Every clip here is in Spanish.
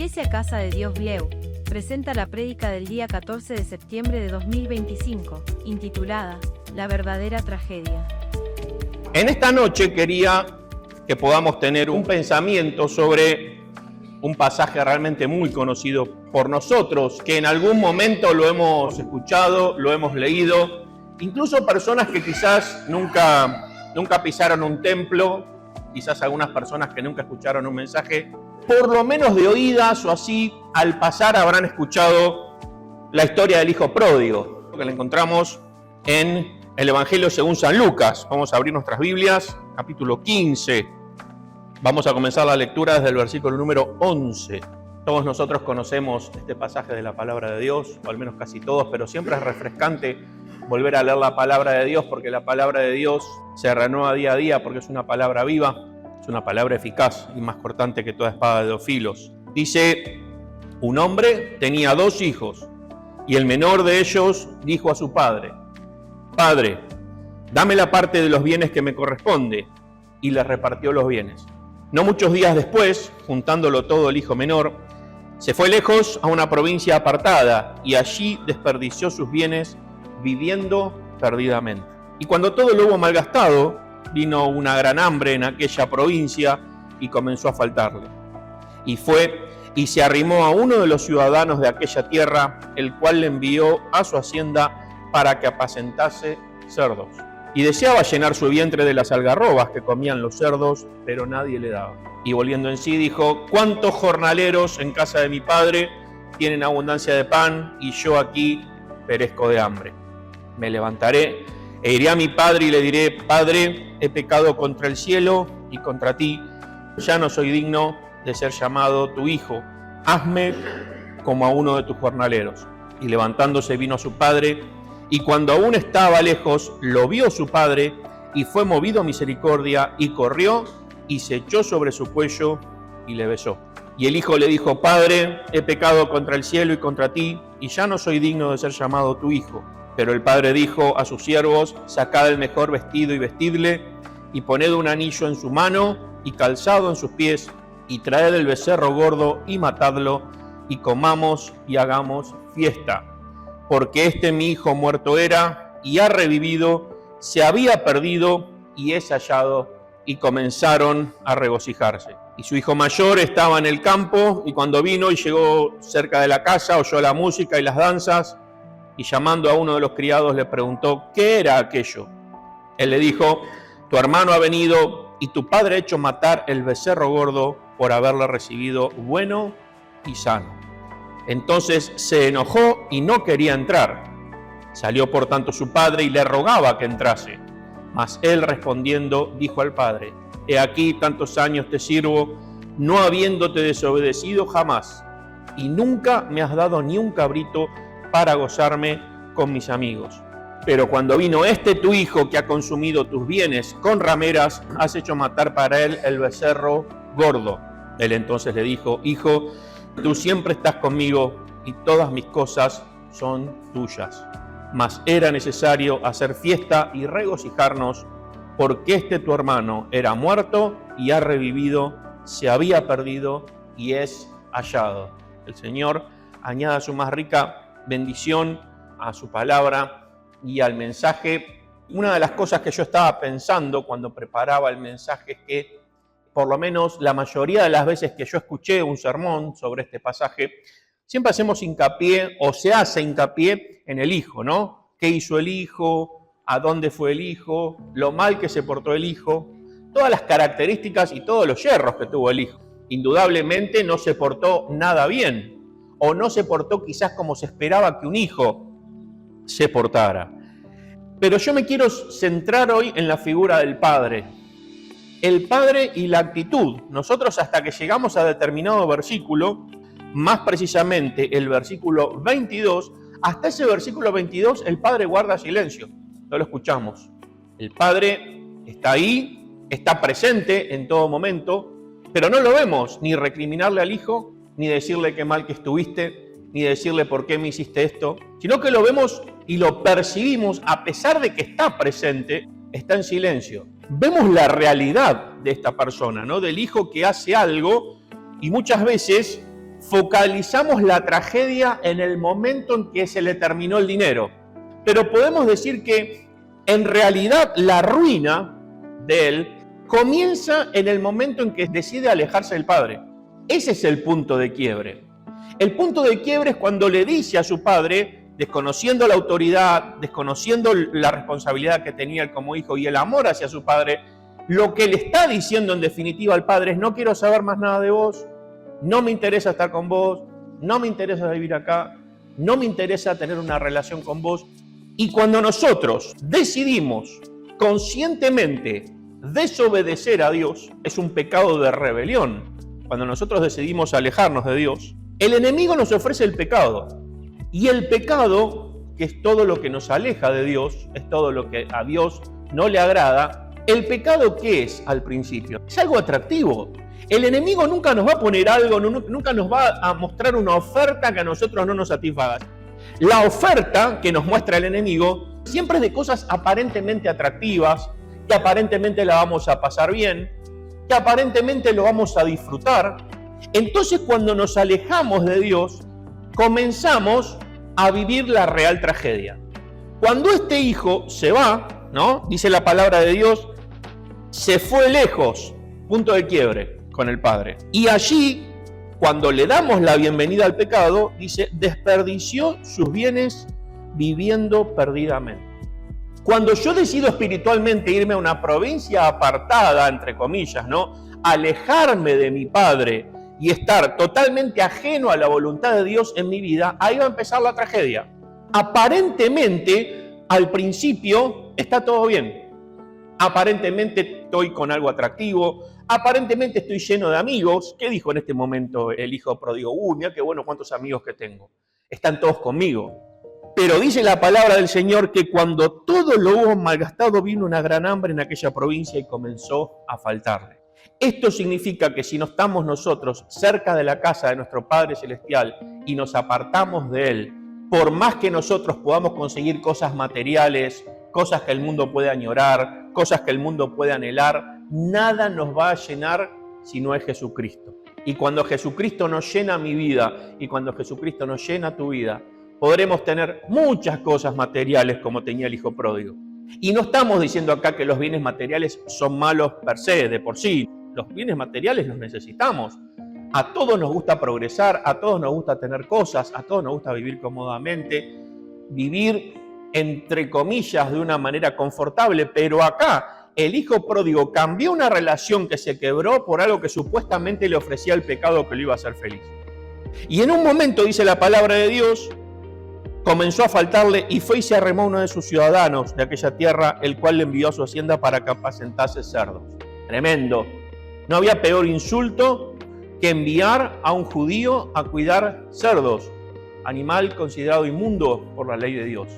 Iglesia Casa de Dios Bleu presenta la prédica del día 14 de septiembre de 2025, intitulada La verdadera tragedia. En esta noche quería que podamos tener un pensamiento sobre un pasaje realmente muy conocido por nosotros, que en algún momento lo hemos escuchado, lo hemos leído, incluso personas que quizás nunca pisaron un templo, quizás algunas personas que nunca escucharon un mensaje, por lo menos de oídas o así, al pasar habrán escuchado la historia del hijo pródigo, que la encontramos en el Evangelio según San Lucas. Vamos a abrir nuestras Biblias, capítulo 15. Vamos a comenzar la lectura desde el versículo número 11. Todos nosotros conocemos este pasaje de la palabra de Dios, o al menos casi todos, pero siempre es refrescante volver a leer la palabra de Dios, porque la palabra de Dios se renueva día a día, porque es una palabra viva, es una palabra eficaz y más cortante que toda espada de dos filos. Dice: un hombre tenía 2 hijos, y el menor de ellos dijo a su padre: Padre, dame la parte de los bienes que me corresponde, y le repartió los bienes. No muchos días después, juntándolo todo el hijo menor, se fue lejos a una provincia apartada, y allí desperdició sus bienes viviendo perdidamente. Y cuando todo lo hubo malgastado, vino una gran hambre en aquella provincia y comenzó a faltarle. Y fue y se arrimó a uno de los ciudadanos de aquella tierra, el cual le envió a su hacienda para que apacentase cerdos. Y deseaba llenar su vientre de las algarrobas que comían los cerdos, pero nadie le daba. Y volviendo en sí dijo: ¿cuántos jornaleros en casa de mi padre tienen abundancia de pan, y yo aquí perezco de hambre? Me levantaré e iré a mi padre y le diré: Padre, he pecado contra el cielo y contra ti, ya no soy digno de ser llamado tu hijo. Hazme como a uno de tus jornaleros. Y levantándose vino a su padre, y cuando aún estaba lejos, lo vio su padre, y fue movido a misericordia, y corrió, y se echó sobre su cuello, y le besó. Y el hijo le dijo: Padre, he pecado contra el cielo y contra ti, y ya no soy digno de ser llamado tu hijo. Pero el padre dijo a sus siervos: sacad el mejor vestido y vestidle, y poned un anillo en su mano y calzado en sus pies, y traed el becerro gordo y matadlo, y comamos y hagamos fiesta. Porque este mi hijo muerto era y ha revivido, se había perdido y es hallado. Y comenzaron a regocijarse. Y su hijo mayor estaba en el campo, y cuando vino y llegó cerca de la casa, oyó la música y las danzas, y llamando a uno de los criados le preguntó: ¿qué era aquello? Él le dijo: tu hermano ha venido, y tu padre ha hecho matar el becerro gordo por haberle recibido bueno y sano. Entonces se enojó y no quería entrar. Salió por tanto su padre y le rogaba que entrase. Mas él respondiendo dijo al padre: he aquí tantos años te sirvo, no habiéndote desobedecido jamás, y nunca me has dado ni un cabrito para gozarme con mis amigos. Pero cuando vino este tu hijo que ha consumido tus bienes con rameras, has hecho matar para él el becerro gordo. Él entonces le dijo: hijo, tú siempre estás conmigo y todas mis cosas son tuyas. Mas era necesario hacer fiesta y regocijarnos, porque este tu hermano era muerto y ha revivido, se había perdido y es hallado. El Señor añada su más rica bendición a su palabra y al mensaje. Una de las cosas que yo estaba pensando cuando preparaba el mensaje es que, por lo menos la mayoría de las veces que yo escuché un sermón sobre este pasaje, siempre hacemos hincapié, o se hace hincapié, en el hijo, ¿no? ¿Qué hizo el hijo? ¿A dónde fue el hijo? ¿Lo mal que se portó el hijo? Todas las características y todos los yerros que tuvo el hijo. Indudablemente no se portó nada bien, o no se portó quizás como se esperaba que un hijo se portara. Pero yo me quiero centrar hoy en la figura del padre. El padre y la actitud. Nosotros, hasta que llegamos a determinado versículo, más precisamente el versículo 22, hasta ese versículo 22 el padre guarda silencio, no lo escuchamos. El padre está ahí, está presente en todo momento, pero no lo vemos ni recriminarle al hijo, ni decirle qué mal que estuviste, ni decirle por qué me hiciste esto, sino que lo vemos y lo percibimos, a pesar de que está presente, está en silencio. Vemos la realidad de esta persona, ¿no? Del hijo que hace algo, y muchas veces focalizamos la tragedia en el momento en que se le terminó el dinero. Pero podemos decir que en realidad la ruina de él comienza en el momento en que decide alejarse del padre. Ese es el punto de quiebre. El punto de quiebre es cuando le dice a su padre, desconociendo la autoridad, desconociendo la responsabilidad que tenía él como hijo y el amor hacia su padre, lo que le está diciendo en definitiva al padre es: no quiero saber más nada de vos, no me interesa estar con vos, no me interesa vivir acá, no me interesa tener una relación con vos. Y cuando nosotros decidimos conscientemente desobedecer a Dios, es un pecado de rebelión. Cuando nosotros decidimos alejarnos de Dios, el enemigo nos ofrece el pecado. Y el pecado, que es todo lo que nos aleja de Dios, es todo lo que a Dios no le agrada. ¿El pecado qué es al principio? Es algo atractivo. El enemigo nunca nos va a poner algo, nunca nos va a mostrar una oferta que a nosotros no nos satisfaga. La oferta que nos muestra el enemigo siempre es de cosas aparentemente atractivas, que aparentemente la vamos a pasar bien, que aparentemente lo vamos a disfrutar. Entonces, cuando nos alejamos de Dios, comenzamos a vivir la real tragedia. Cuando este hijo se va, ¿no? Dice la palabra de Dios, se fue lejos, punto de quiebre con el padre. Y allí, cuando le damos la bienvenida al pecado, dice, desperdició sus bienes viviendo perdidamente. Cuando yo decido espiritualmente irme a una provincia apartada, entre comillas, ¿no? Alejarme de mi padre y estar totalmente ajeno a la voluntad de Dios en mi vida, ahí va a empezar la tragedia. Aparentemente, al principio, está todo bien. Aparentemente estoy con algo atractivo, aparentemente estoy lleno de amigos. ¿Qué dijo en este momento el hijo pródigo? Mira qué bueno, cuántos amigos que tengo. Están todos conmigo. Pero dice la palabra del Señor que cuando todo lo hubo malgastado, vino una gran hambre en aquella provincia y comenzó a faltarle. Esto significa que si no estamos nosotros cerca de la casa de nuestro Padre Celestial y nos apartamos de Él, por más que nosotros podamos conseguir cosas materiales, cosas que el mundo puede añorar, cosas que el mundo puede anhelar, nada nos va a llenar si no es Jesucristo. Y cuando Jesucristo nos llena mi vida y cuando Jesucristo nos llena tu vida, podremos tener muchas cosas materiales como tenía el hijo pródigo. Y no estamos diciendo acá que los bienes materiales son malos per se, de por sí. Los bienes materiales los necesitamos. A todos nos gusta progresar, a todos nos gusta tener cosas, a todos nos gusta vivir cómodamente, vivir entre comillas de una manera confortable, pero acá el hijo pródigo cambió una relación que se quebró por algo que supuestamente le ofrecía el pecado que lo iba a hacer feliz. Y en un momento, dice la palabra de Dios, comenzó a faltarle y fue y se arremó a uno de sus ciudadanos de aquella tierra, el cual le envió a su hacienda para que apacentase cerdos. Tremendo. No había peor insulto que enviar a un judío a cuidar cerdos, animal considerado inmundo por la ley de Dios.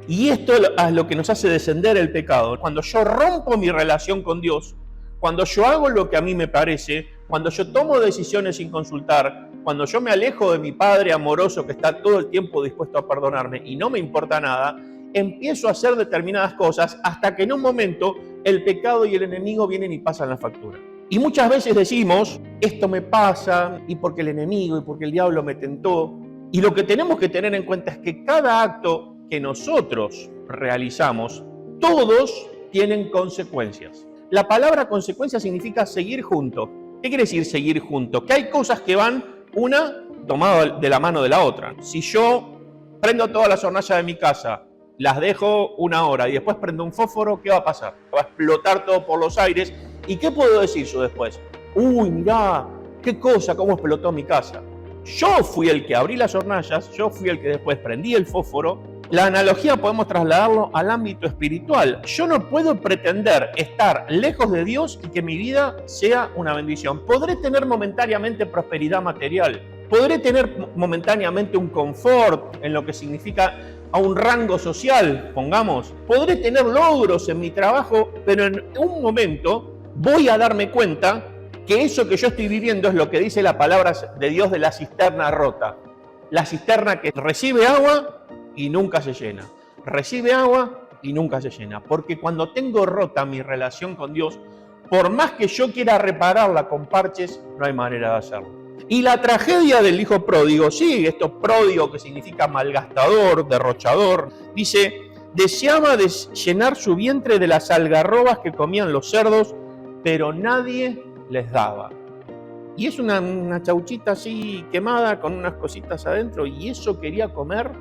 Y esto es lo que nos hace descender el pecado. Cuando yo rompo mi relación con Dios, cuando yo hago lo que a mí me parece, cuando yo tomo decisiones sin consultar, cuando yo me alejo de mi Padre amoroso que está todo el tiempo dispuesto a perdonarme y no me importa nada, empiezo a hacer determinadas cosas hasta que en un momento el pecado y el enemigo vienen y pasan la factura. Y muchas veces decimos, esto me pasa y porque el enemigo y porque el diablo me tentó. Y lo que tenemos que tener en cuenta es que cada acto que nosotros realizamos, todos tienen consecuencias. La palabra consecuencia significa seguir juntos. ¿Qué quiere decir seguir juntos? Que hay cosas que van una tomada de la mano de la otra. Si yo prendo todas las hornallas de mi casa, las dejo una hora y después prendo un fósforo, ¿qué va a pasar? Va a explotar todo por los aires. ¿Y qué puedo decir yo después? Uy, mirá, qué cosa, cómo explotó mi casa. Yo fui el que abrí las hornallas, yo fui el que después prendí el fósforo. La analogía podemos trasladarlo al ámbito espiritual. Yo no puedo pretender estar lejos de Dios y que mi vida sea una bendición. Podré tener momentáneamente prosperidad material, podré tener momentáneamente un confort en lo que significa a un rango social, pongamos. Podré tener logros en mi trabajo, pero en un momento voy a darme cuenta que eso que yo estoy viviendo es lo que dice la palabra de Dios de la cisterna rota. La cisterna que recibe agua y nunca se llena. Recibe agua y nunca se llena. Porque cuando tengo rota mi relación con Dios, por más que yo quiera repararla con parches, no hay manera de hacerlo. Y la tragedia del hijo pródigo, sí, esto pródigo que significa malgastador, derrochador, dice, deseaba llenar su vientre de las algarrobas que comían los cerdos, pero nadie les daba. Y es una chauchita así quemada con unas cositas adentro, y eso quería comer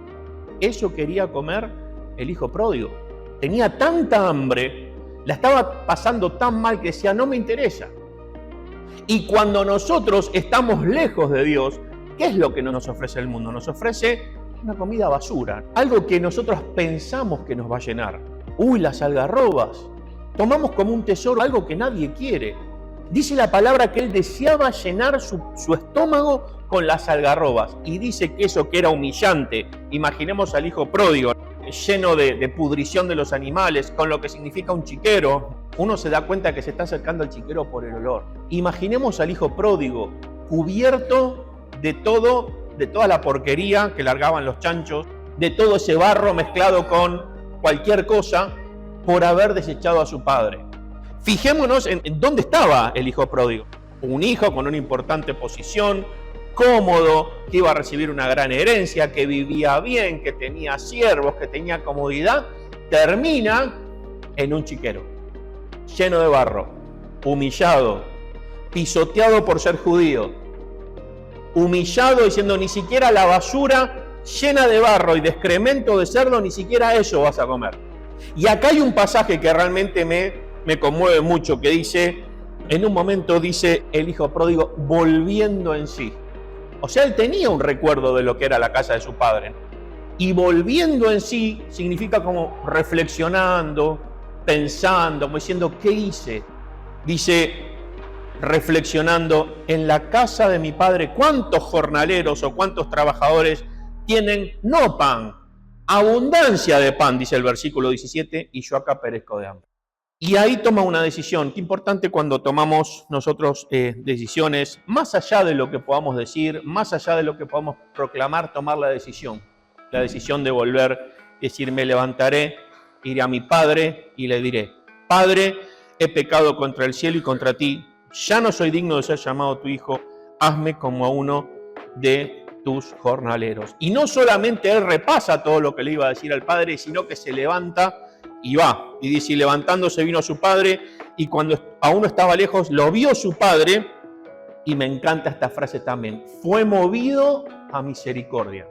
el hijo pródigo. Tenía tanta hambre, la estaba pasando tan mal que decía, no me interesa. Y cuando nosotros estamos lejos de Dios, ¿qué es lo que nos ofrece el mundo? Nos ofrece una comida basura, algo que nosotros pensamos que nos va a llenar. Uy, las algarrobas. Tomamos como un tesoro algo que nadie quiere. Dice la palabra que él deseaba llenar su estómago con las algarrobas. Y dice que eso que era humillante. Imaginemos al hijo pródigo, lleno de pudrición de los animales, con lo que significa un chiquero. Uno se da cuenta que se está acercando al chiquero por el olor. Imaginemos al hijo pródigo cubierto de toda la porquería que largaban los chanchos, de todo ese barro mezclado con cualquier cosa por haber desechado a su padre. Fijémonos en dónde estaba el hijo pródigo. Un hijo con una importante posición, cómodo, que iba a recibir una gran herencia, que vivía bien, que tenía siervos, que tenía comodidad, termina en un chiquero, lleno de barro, humillado, pisoteado por ser judío, humillado diciendo ni siquiera la basura llena de barro y de excremento de cerdo, ni siquiera eso vas a comer. Y acá hay un pasaje que realmente me conmueve mucho, que dice, en un momento dice el hijo pródigo volviendo en sí. O sea, él tenía un recuerdo de lo que era la casa de su padre. Y volviendo en sí significa como reflexionando, pensando, como diciendo, ¿qué hice? Dice, reflexionando, en la casa de mi padre, ¿cuántos jornaleros o cuántos trabajadores tienen no pan? Abundancia de pan, dice el versículo 17, y yo acá perezco de hambre. Y ahí toma una decisión. Qué importante cuando tomamos nosotros decisiones, más allá de lo que podamos decir, más allá de lo que podamos proclamar, tomar la decisión. La decisión de volver, decir, me levantaré, iré a mi padre y le diré, Padre, he pecado contra el cielo y contra ti, ya no soy digno de ser llamado tu hijo, hazme como a uno de tus jornaleros. Y no solamente él repasa todo lo que le iba a decir al padre, sino que se levanta y va. Y dice, y levantándose vino a su padre, y cuando aún estaba lejos, lo vio su padre, y me encanta esta frase también, fue movido a misericordia.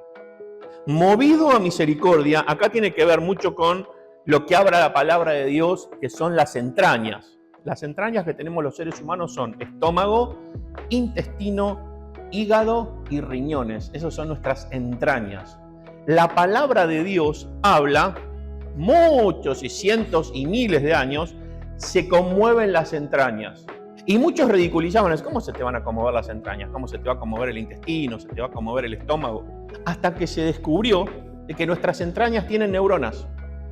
Movido a misericordia, acá tiene que ver mucho con lo que habla la palabra de Dios, que son las entrañas. Las entrañas que tenemos los seres humanos son estómago, intestino, hígado y riñones. Esas son nuestras entrañas. La palabra de Dios habla, muchos y cientos y miles de años, se conmueven las entrañas. Y muchos ridiculizaban, ¿cómo se te van a conmover las entrañas? ¿Cómo se te va a conmover el intestino? ¿Se te va a conmover el estómago? Hasta que se descubrió de que nuestras entrañas tienen neuronas.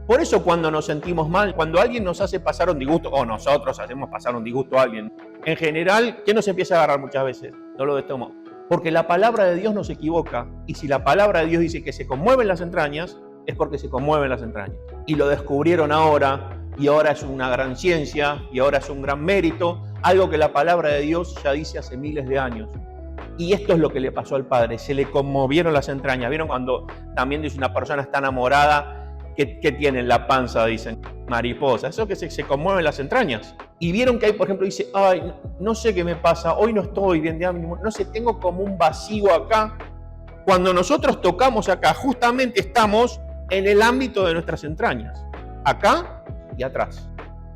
Por eso cuando nos sentimos mal, cuando alguien nos hace pasar un disgusto, o nosotros hacemos pasar un disgusto a alguien, en general, ¿qué nos empieza a agarrar muchas veces? Dolor de estómago. Porque la palabra de Dios no se equivoca, y si la palabra de Dios dice que se conmueven las entrañas, es porque se conmueven las entrañas. Y lo descubrieron ahora, y ahora es una gran ciencia, y ahora es un gran mérito, algo que la palabra de Dios ya dice hace miles de años. Y esto es lo que le pasó al padre, se le conmovieron las entrañas. ¿Vieron cuando también dice una persona está enamorada? ¿Qué tiene en la panza? Dicen, mariposa. Eso que se conmueven las entrañas. Y vieron que hay, por ejemplo, dice, ay, no sé qué me pasa, hoy no estoy bien de ánimo, no sé, tengo como un vacío acá. Cuando nosotros tocamos acá, justamente estamos en el ámbito de nuestras entrañas, acá y atrás.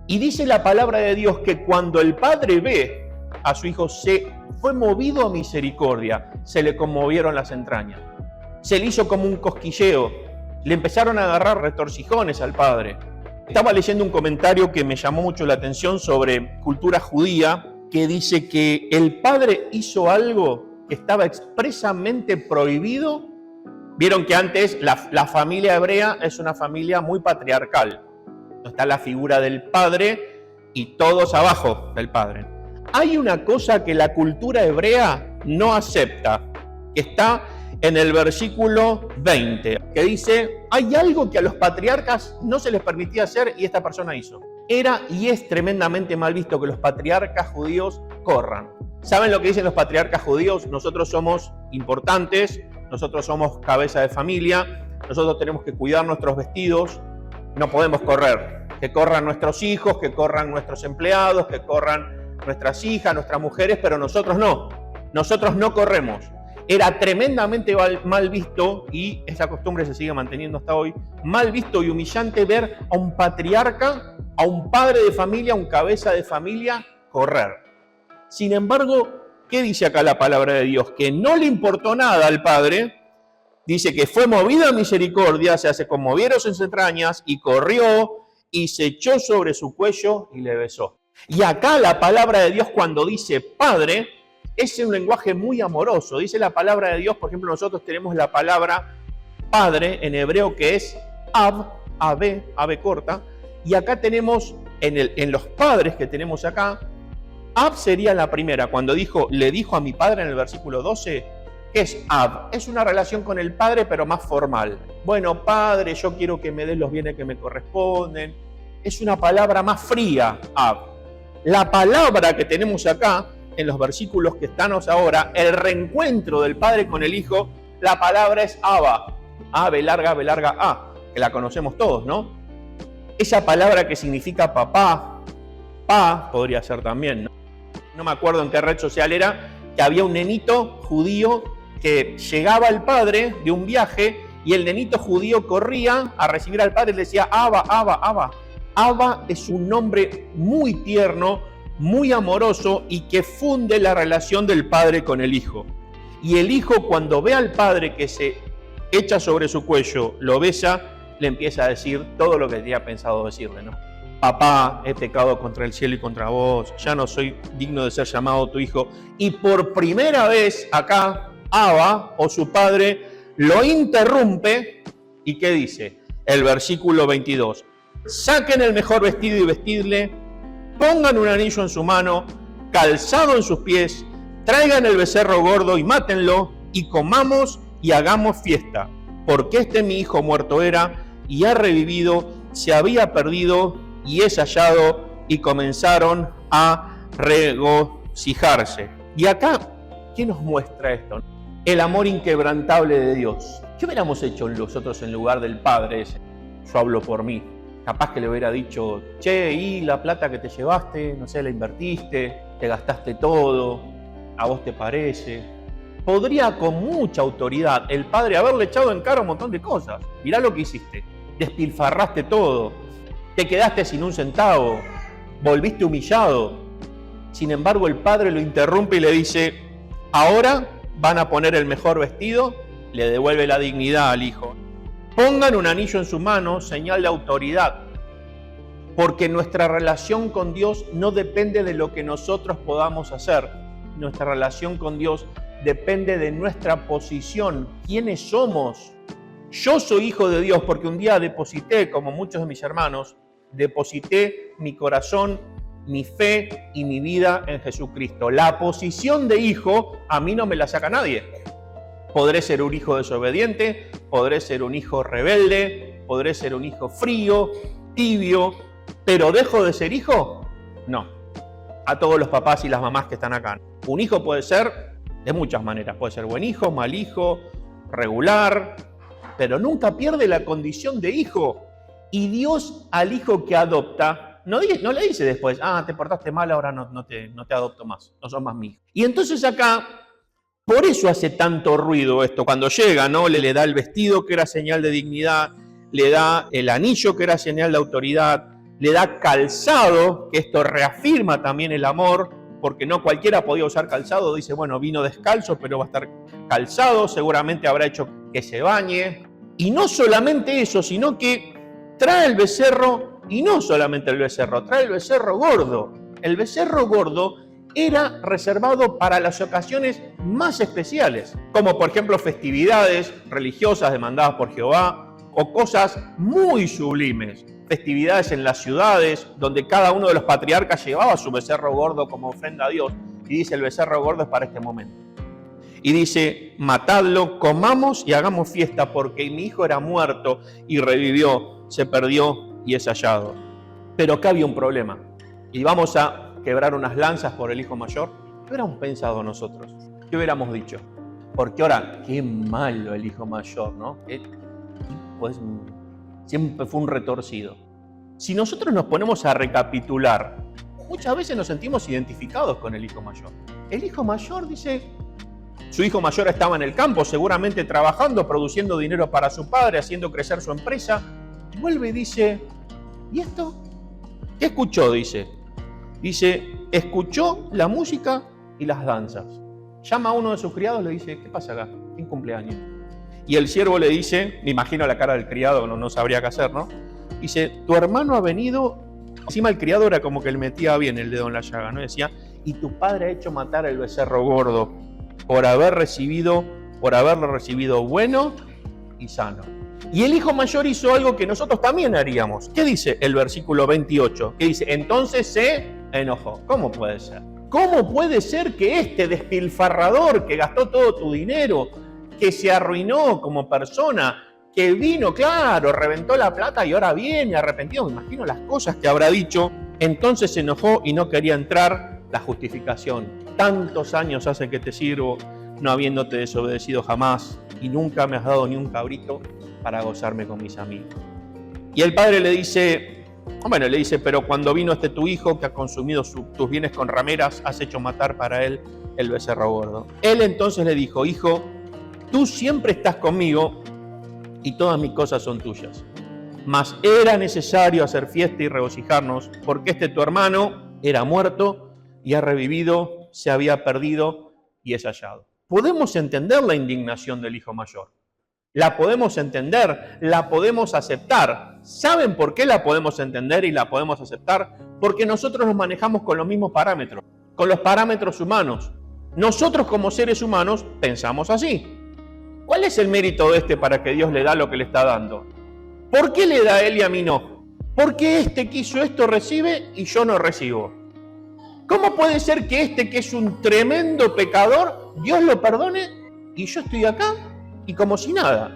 Y dice la palabra de Dios que cuando el padre ve a su hijo, se fue movido a misericordia, se le conmovieron las entrañas. Se le hizo como un cosquilleo. Le empezaron a agarrar retorcijones al padre. Estaba leyendo un comentario que me llamó mucho la atención sobre cultura judía, que dice que el padre hizo algo que estaba expresamente prohibido. Vieron que antes la familia hebrea es una familia muy patriarcal. Está la figura del padre y todos abajo del padre. Hay una cosa que la cultura hebrea no acepta, que está en el versículo 20, que dice, hay algo que a los patriarcas no se les permitía hacer y esta persona hizo. era y es tremendamente mal visto que los patriarcas judíos corran. ¿Saben lo que dicen los patriarcas judíos? Nosotros somos importantes, nosotros somos cabeza de familia, nosotros tenemos que cuidar nuestros vestidos, no podemos correr. Que corran nuestros hijos, que corran nuestros empleados, que corran nuestras hijas, nuestras mujeres, pero nosotros no corremos. Era tremendamente mal visto, y esa costumbre se sigue manteniendo hasta hoy, mal visto y humillante ver a un patriarca, a un padre de familia, a un cabeza de familia correr. Sin embargo, ¿qué dice acá la palabra de Dios? Que no le importó nada al padre. Dice que fue movido a misericordia, se conmovieron sus entrañas y corrió y se echó sobre su cuello y le besó. Y acá la palabra de Dios, cuando dice padre, es un lenguaje muy amoroso. Dice la palabra de Dios, por ejemplo, nosotros tenemos la palabra padre en hebreo que es ab, ave corta, y acá tenemos, en los padres que tenemos acá, ab sería la primera. Cuando le dijo a mi padre en el versículo 12, ¿qué es ab? Es una relación con el padre, pero más formal. Bueno, padre, yo quiero que me des los bienes que me corresponden. Es una palabra más fría, ab. La palabra que tenemos acá, en los versículos que estamos ahora, el reencuentro del padre con el hijo, la palabra es Abba. B larga A, que la conocemos todos, ¿no? Esa palabra que significa papá, podría ser también, ¿no? No me acuerdo en qué red social era, que había un nenito judío que llegaba al padre de un viaje y el nenito judío corría a recibir al padre y le decía Abba, Abba, Abba. Abba es un nombre muy tierno, muy amoroso y que funde la relación del padre con el hijo. Y el hijo, cuando ve al padre que se echa sobre su cuello, lo besa, le empieza a decir todo lo que tenía pensado decirle, ¿no? Papá, he pecado contra el cielo y contra vos, ya no soy digno de ser llamado tu hijo. Y por primera vez acá, Abba o su padre lo interrumpe. ¿Y qué dice? El versículo 22. Saquen el mejor vestido y vestidle, pongan un anillo en su mano, calzado en sus pies, traigan el becerro gordo y mátenlo, y comamos y hagamos fiesta, porque mi hijo muerto era y ha revivido, se había perdido y es hallado, y comenzaron a regocijarse. Y acá, ¿qué nos muestra esto? El amor inquebrantable de Dios. ¿Qué hubiéramos hecho nosotros en lugar del padre ese? Yo hablo por mí. Capaz que le hubiera dicho, che, y la plata que te llevaste, no sé, la invertiste, te gastaste todo, ¿a vos te parece? Podría con mucha autoridad el padre haberle echado en cara un montón de cosas. Mirá lo que hiciste, despilfarraste todo, te quedaste sin un centavo, volviste humillado. Sin embargo, el padre lo interrumpe y le dice, ahora van a poner el mejor vestido, le devuelve la dignidad al hijo. Pongan un anillo en su mano, señal de autoridad, porque nuestra relación con Dios no depende de lo que nosotros podamos hacer. Nuestra relación con Dios depende de nuestra posición, quiénes somos. Yo soy hijo de Dios porque un día deposité, como muchos de mis hermanos, deposité mi corazón, mi fe y mi vida en Jesucristo. La posición de hijo a mí no me la saca nadie. Podré ser un hijo desobediente, podré ser un hijo rebelde, podré ser un hijo frío, tibio, pero ¿dejo de ser hijo? No. A todos los papás y las mamás que están acá. Un hijo puede ser de muchas maneras. Puede ser buen hijo, mal hijo, regular, pero nunca pierde la condición de hijo. Y Dios al hijo que adopta, no le dice después, te portaste mal, ahora no te adopto más, no sos más mi hijo. Y entonces acá, por eso hace tanto ruido esto. Cuando llega, ¿no? Le da el vestido que era señal de dignidad, le da el anillo que era señal de autoridad, le da calzado, que esto reafirma también el amor, porque no cualquiera podía usar calzado. Dice, bueno, vino descalzo, pero va a estar calzado, seguramente habrá hecho que se bañe. Y no solamente eso, sino que trae el becerro, y no solamente el becerro, trae el becerro gordo. El becerro gordo era reservado para las ocasiones más especiales, como por ejemplo festividades religiosas demandadas por Jehová, o cosas muy sublimes, festividades en las ciudades, donde cada uno de los patriarcas llevaba su becerro gordo como ofrenda a Dios, y dice, el becerro gordo es para este momento. Y dice, matadlo, comamos y hagamos fiesta, porque mi hijo era muerto y revivió, se perdió y es hallado. Pero acá había un problema. Y vamos a quebrar unas lanzas por el hijo mayor. ¿Qué hubiéramos pensado nosotros? ¿Qué hubiéramos dicho? Porque ahora, qué malo el hijo mayor, ¿no? Pues siempre fue un retorcido. Si nosotros nos ponemos a recapitular, muchas veces nos sentimos identificados con el hijo mayor. El hijo mayor dice, su hijo mayor estaba en el campo, seguramente trabajando, produciendo dinero para su padre, haciendo crecer su empresa. Vuelve y dice, ¿y esto? ¿Qué escuchó? Dice, escuchó la música y las danzas. Llama a uno de sus criados y le dice, ¿qué pasa acá? ¿Quién cumpleaños? Y el siervo le dice, me imagino la cara del criado, no sabría qué hacer, ¿no? Dice, tu hermano ha venido. Encima el criado era como que le metía bien el dedo en la llaga, ¿no? Decía, y tu padre ha hecho matar el becerro gordo por haberlo recibido bueno y sano. Y el hijo mayor hizo algo que nosotros también haríamos. ¿Qué dice el versículo 28? ¿Qué dice? Entonces se enojó. ¿Cómo puede ser? ¿Cómo puede ser que este despilfarrador que gastó todo tu dinero, que se arruinó como persona, que vino, claro, reventó la plata y ahora viene arrepentido? Me imagino las cosas que habrá dicho. Entonces se enojó y no quería entrar. La justificación. Tantos años hace que te sirvo, no habiéndote desobedecido jamás, y nunca me has dado ni un cabrito para gozarme con mis amigos. Y el padre le dice, pero cuando vino tu hijo que ha consumido tus bienes con rameras, has hecho matar para él el becerro gordo. Él entonces le dijo, hijo, tú siempre estás conmigo y todas mis cosas son tuyas. Mas era necesario hacer fiesta y regocijarnos, porque tu hermano era muerto y ha revivido, se había perdido y es hallado. Podemos entender la indignación del hijo mayor. La podemos entender, la podemos aceptar. ¿Saben por qué la podemos entender y la podemos aceptar? Porque nosotros nos manejamos con los mismos parámetros, con los parámetros humanos. Nosotros como seres humanos pensamos así. ¿Cuál es el mérito de para que Dios le da lo que le está dando? ¿Por qué le da a él y a mí no? ¿Por qué que hizo esto recibe y yo no recibo? ¿Cómo puede ser que que es un tremendo pecador, Dios lo perdone y yo estoy acá y como si nada?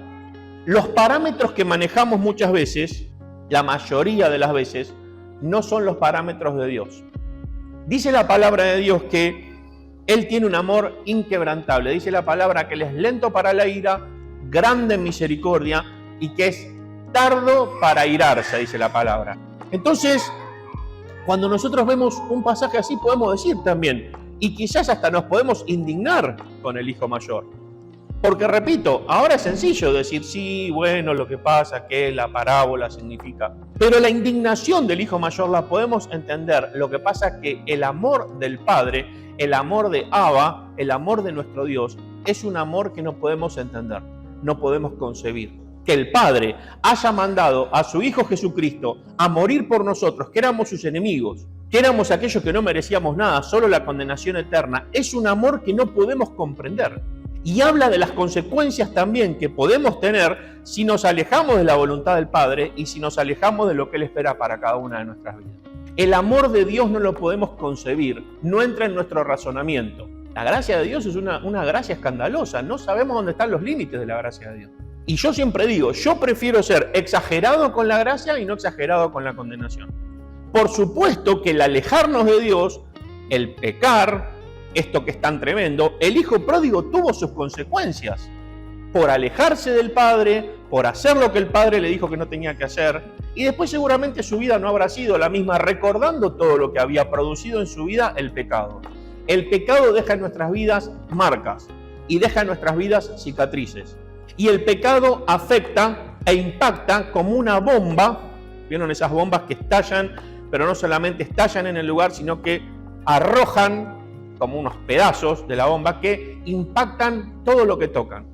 Los parámetros que manejamos muchas veces, la mayoría de las veces, no son los parámetros de Dios. Dice la palabra de Dios que Él tiene un amor inquebrantable. Dice la palabra que Él es lento para la ira, grande en misericordia y que es tardo para airarse, dice la palabra. Entonces, cuando nosotros vemos un pasaje así, podemos decir también, y quizás hasta nos podemos indignar con el hijo mayor. Porque repito, ahora es sencillo decir, sí, bueno, lo que pasa que la parábola significa. Pero la indignación del hijo mayor la podemos entender. Lo que pasa es que el amor del Padre, el amor de Abba, el amor de nuestro Dios, es un amor que no podemos entender, no podemos concebir. Que el Padre haya mandado a su Hijo Jesucristo a morir por nosotros, que éramos sus enemigos, que éramos aquellos que no merecíamos nada, solo la condenación eterna, es un amor que no podemos comprender. Y habla de las consecuencias también que podemos tener si nos alejamos de la voluntad del Padre y si nos alejamos de lo que Él espera para cada una de nuestras vidas. El amor de Dios no lo podemos concebir, no entra en nuestro razonamiento. La gracia de Dios es una gracia escandalosa, no sabemos dónde están los límites de la gracia de Dios. Y yo siempre digo, yo prefiero ser exagerado con la gracia y no exagerado con la condenación. Por supuesto que el alejarnos de Dios, el pecar, esto que es tan tremendo, el hijo pródigo tuvo sus consecuencias. Por alejarse del padre, por hacer lo que el padre le dijo que no tenía que hacer, y después seguramente su vida no habrá sido la misma, recordando todo lo que había producido en su vida el pecado. El pecado deja en nuestras vidas marcas y deja en nuestras vidas cicatrices. Y el pecado afecta e impacta como una bomba. ¿Vieron esas bombas que estallan? Pero no solamente estallan en el lugar, sino que arrojan como unos pedazos de la bomba que impactan todo lo que tocan.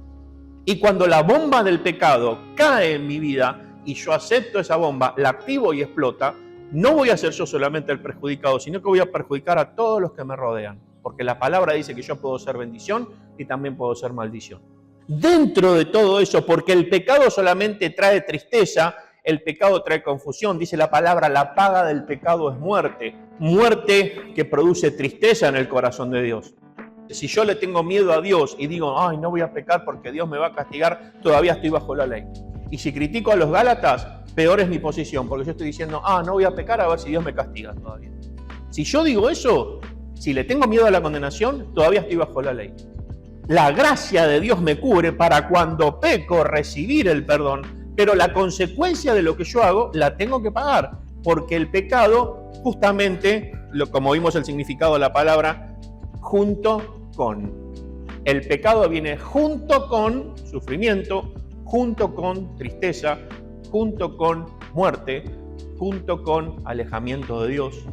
Y cuando la bomba del pecado cae en mi vida y yo acepto esa bomba, la activo y explota, no voy a ser yo solamente el perjudicado, sino que voy a perjudicar a todos los que me rodean. Porque la palabra dice que yo puedo ser bendición y también puedo ser maldición. Dentro de todo eso, porque el pecado solamente trae tristeza, el pecado trae confusión. Dice la palabra, la paga del pecado es muerte. Muerte que produce tristeza en el corazón de Dios. Si yo le tengo miedo a Dios y digo, ay, no voy a pecar porque Dios me va a castigar, todavía estoy bajo la ley. Y si critico a los Gálatas, peor es mi posición, porque yo estoy diciendo, no voy a pecar a ver si Dios me castiga todavía. Si yo digo eso, si le tengo miedo a la condenación, todavía estoy bajo la ley. La gracia de Dios me cubre para cuando peco recibir el perdón, pero la consecuencia de lo que yo hago la tengo que pagar, porque el pecado, justamente, como vimos el significado de la palabra, junto con. El pecado viene junto con sufrimiento, junto con tristeza, junto con muerte, junto con alejamiento de Dios.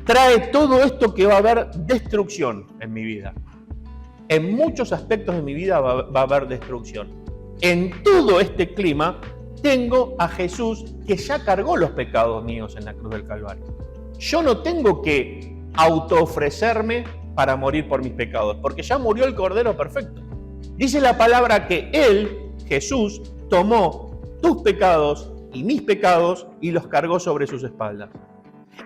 Trae todo esto que va a haber destrucción en mi vida. En muchos aspectos de mi vida va a haber destrucción. En todo este clima tengo a Jesús que ya cargó los pecados míos en la cruz del Calvario. Yo no tengo que autoofrecerme para morir por mis pecados, porque ya murió el Cordero perfecto. Dice la palabra que Él, Jesús, tomó tus pecados y mis pecados y los cargó sobre sus espaldas.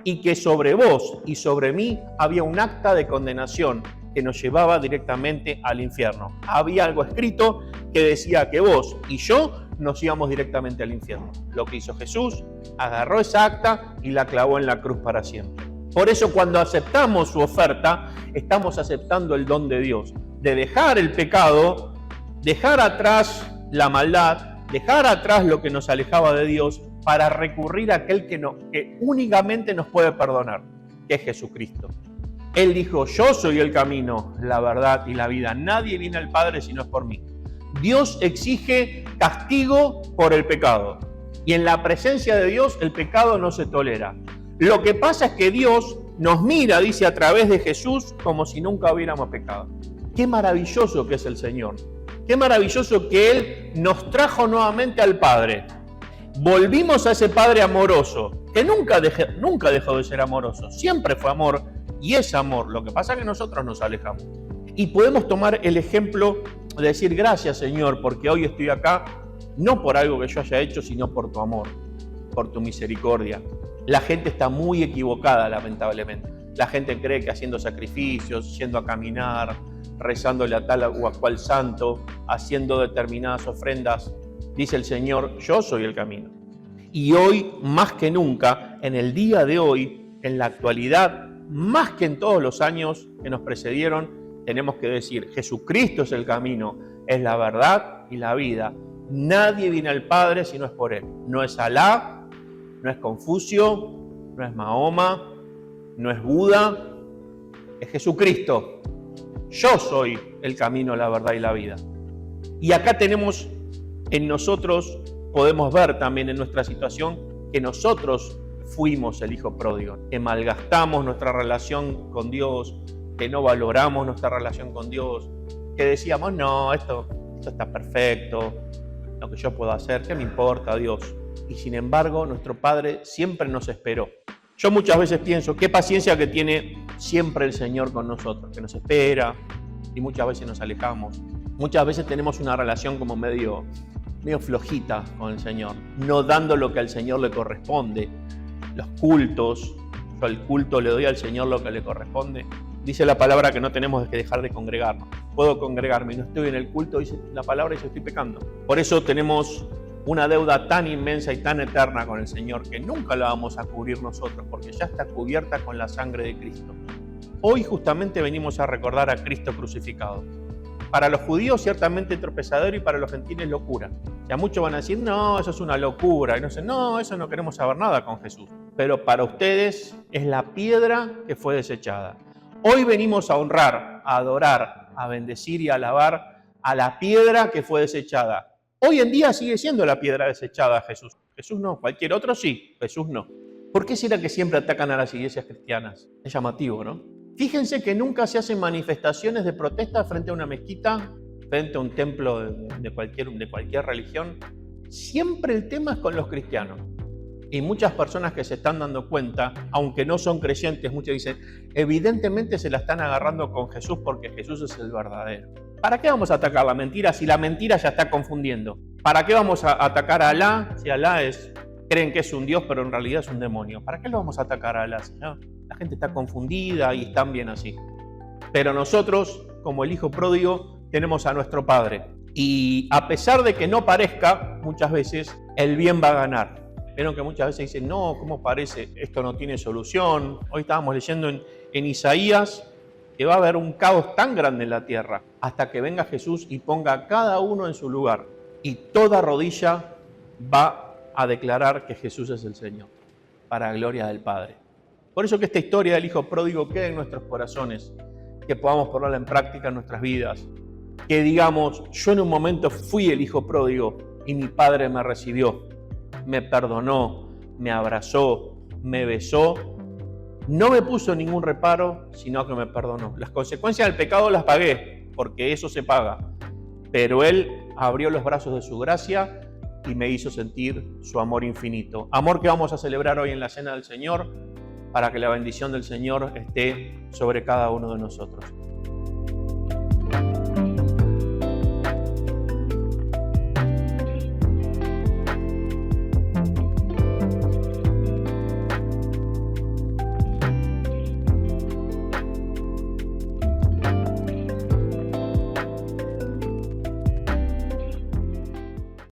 Y que sobre vos y sobre mí había un acta de condenación que nos llevaba directamente al infierno. Había algo escrito que decía que vos y yo nos íbamos directamente al infierno. Lo que hizo Jesús, agarró esa acta y la clavó en la cruz para siempre. Por eso cuando aceptamos su oferta, estamos aceptando el don de Dios, de dejar el pecado, dejar atrás la maldad, dejar atrás lo que nos alejaba de Dios, para recurrir a aquel que únicamente nos puede perdonar, que es Jesucristo. Él dijo, yo soy el camino, la verdad y la vida. Nadie viene al Padre si no es por mí. Dios exige castigo por el pecado. Y en la presencia de Dios el pecado no se tolera. Lo que pasa es que Dios nos mira, dice, a través de Jesús como si nunca hubiéramos pecado. Qué maravilloso que es el Señor. Qué maravilloso que Él nos trajo nuevamente al Padre. Volvimos a ese Padre amoroso, que nunca dejó de ser amoroso, siempre fue amor y es amor. Lo que pasa es que nosotros nos alejamos. Y podemos tomar el ejemplo de decir, gracias Señor, porque hoy estoy acá, no por algo que yo haya hecho, sino por tu amor, por tu misericordia. La gente está muy equivocada, lamentablemente. La gente cree que haciendo sacrificios, yendo a caminar, rezándole a tal o a cual santo, haciendo determinadas ofrendas, dice el Señor, yo soy el camino. Y hoy, más que nunca, en el día de hoy, en la actualidad, más que en todos los años que nos precedieron, tenemos que decir, Jesucristo es el camino, es la verdad y la vida. Nadie viene al Padre si no es por Él. No es Alá, no es Confucio, no es Mahoma, no es Buda, es Jesucristo. Yo soy el camino, la verdad y la vida. Y acá tenemos en nosotros, podemos ver también en nuestra situación, que nosotros fuimos el hijo pródigo, que malgastamos nuestra relación con Dios, que no valoramos nuestra relación con Dios, que decíamos, no, esto está perfecto, lo que yo puedo hacer, ¿qué me importa Dios? Y sin embargo, nuestro Padre siempre nos esperó. Yo muchas veces pienso, qué paciencia que tiene siempre el Señor con nosotros, que nos espera y muchas veces nos alejamos. Muchas veces tenemos una relación como medio flojita con el Señor, no dando lo que al Señor le corresponde. Los cultos, yo al culto le doy al Señor lo que le corresponde. Dice la palabra que no tenemos que dejar de congregarnos. Puedo congregarme y no estoy en el culto, dice la palabra, y yo estoy pecando. Por eso tenemos una deuda tan inmensa y tan eterna con el Señor que nunca la vamos a cubrir nosotros, porque ya está cubierta con la sangre de Cristo. Hoy justamente venimos a recordar a Cristo crucificado. Para los judíos ciertamente tropezadero y para los gentiles locura. Ya muchos van a decir, no, eso es una locura. Y no sé, no, eso no queremos saber nada con Jesús. Pero para ustedes es la piedra que fue desechada. Hoy venimos a honrar, a adorar, a bendecir y a alabar a la piedra que fue desechada. Hoy en día sigue siendo la piedra desechada Jesús. Jesús no, cualquier otro sí, Jesús no. ¿Por qué será que siempre atacan a las iglesias cristianas? Es llamativo, ¿no? Fíjense que nunca se hacen manifestaciones de protesta frente a una mezquita, frente a un templo de cualquier religión. Siempre el tema es con los cristianos. Y muchas personas que se están dando cuenta, aunque no son creyentes, muchos dicen, evidentemente se la están agarrando con Jesús porque Jesús es el verdadero. ¿Para qué vamos a atacar la mentira si la mentira ya está confundiendo? ¿Para qué vamos a atacar a Alá si Alá creen que es un Dios pero en realidad es un demonio? ¿Para qué lo vamos a atacar a Alá? Si no, la gente está confundida y están bien así. Pero nosotros, como el hijo pródigo, tenemos a nuestro Padre. Y a pesar de que no parezca, muchas veces el bien va a ganar. Vieron que muchas veces dicen, no, ¿cómo parece? Esto no tiene solución. Hoy estábamos leyendo en Isaías que va a haber un caos tan grande en la tierra hasta que venga Jesús y ponga a cada uno en su lugar. Y toda rodilla va a declarar que Jesús es el Señor, para gloria del Padre. Por eso que esta historia del Hijo Pródigo quede en nuestros corazones, que podamos ponerla en práctica en nuestras vidas. Que digamos, yo en un momento fui el Hijo Pródigo y mi Padre me recibió, me perdonó, me abrazó, me besó, no me puso ningún reparo, sino que me perdonó. Las consecuencias del pecado las pagué, porque eso se paga, pero Él abrió los brazos de su gracia y me hizo sentir su amor infinito. Amor que vamos a celebrar hoy en la Cena del Señor, para que la bendición del Señor esté sobre cada uno de nosotros.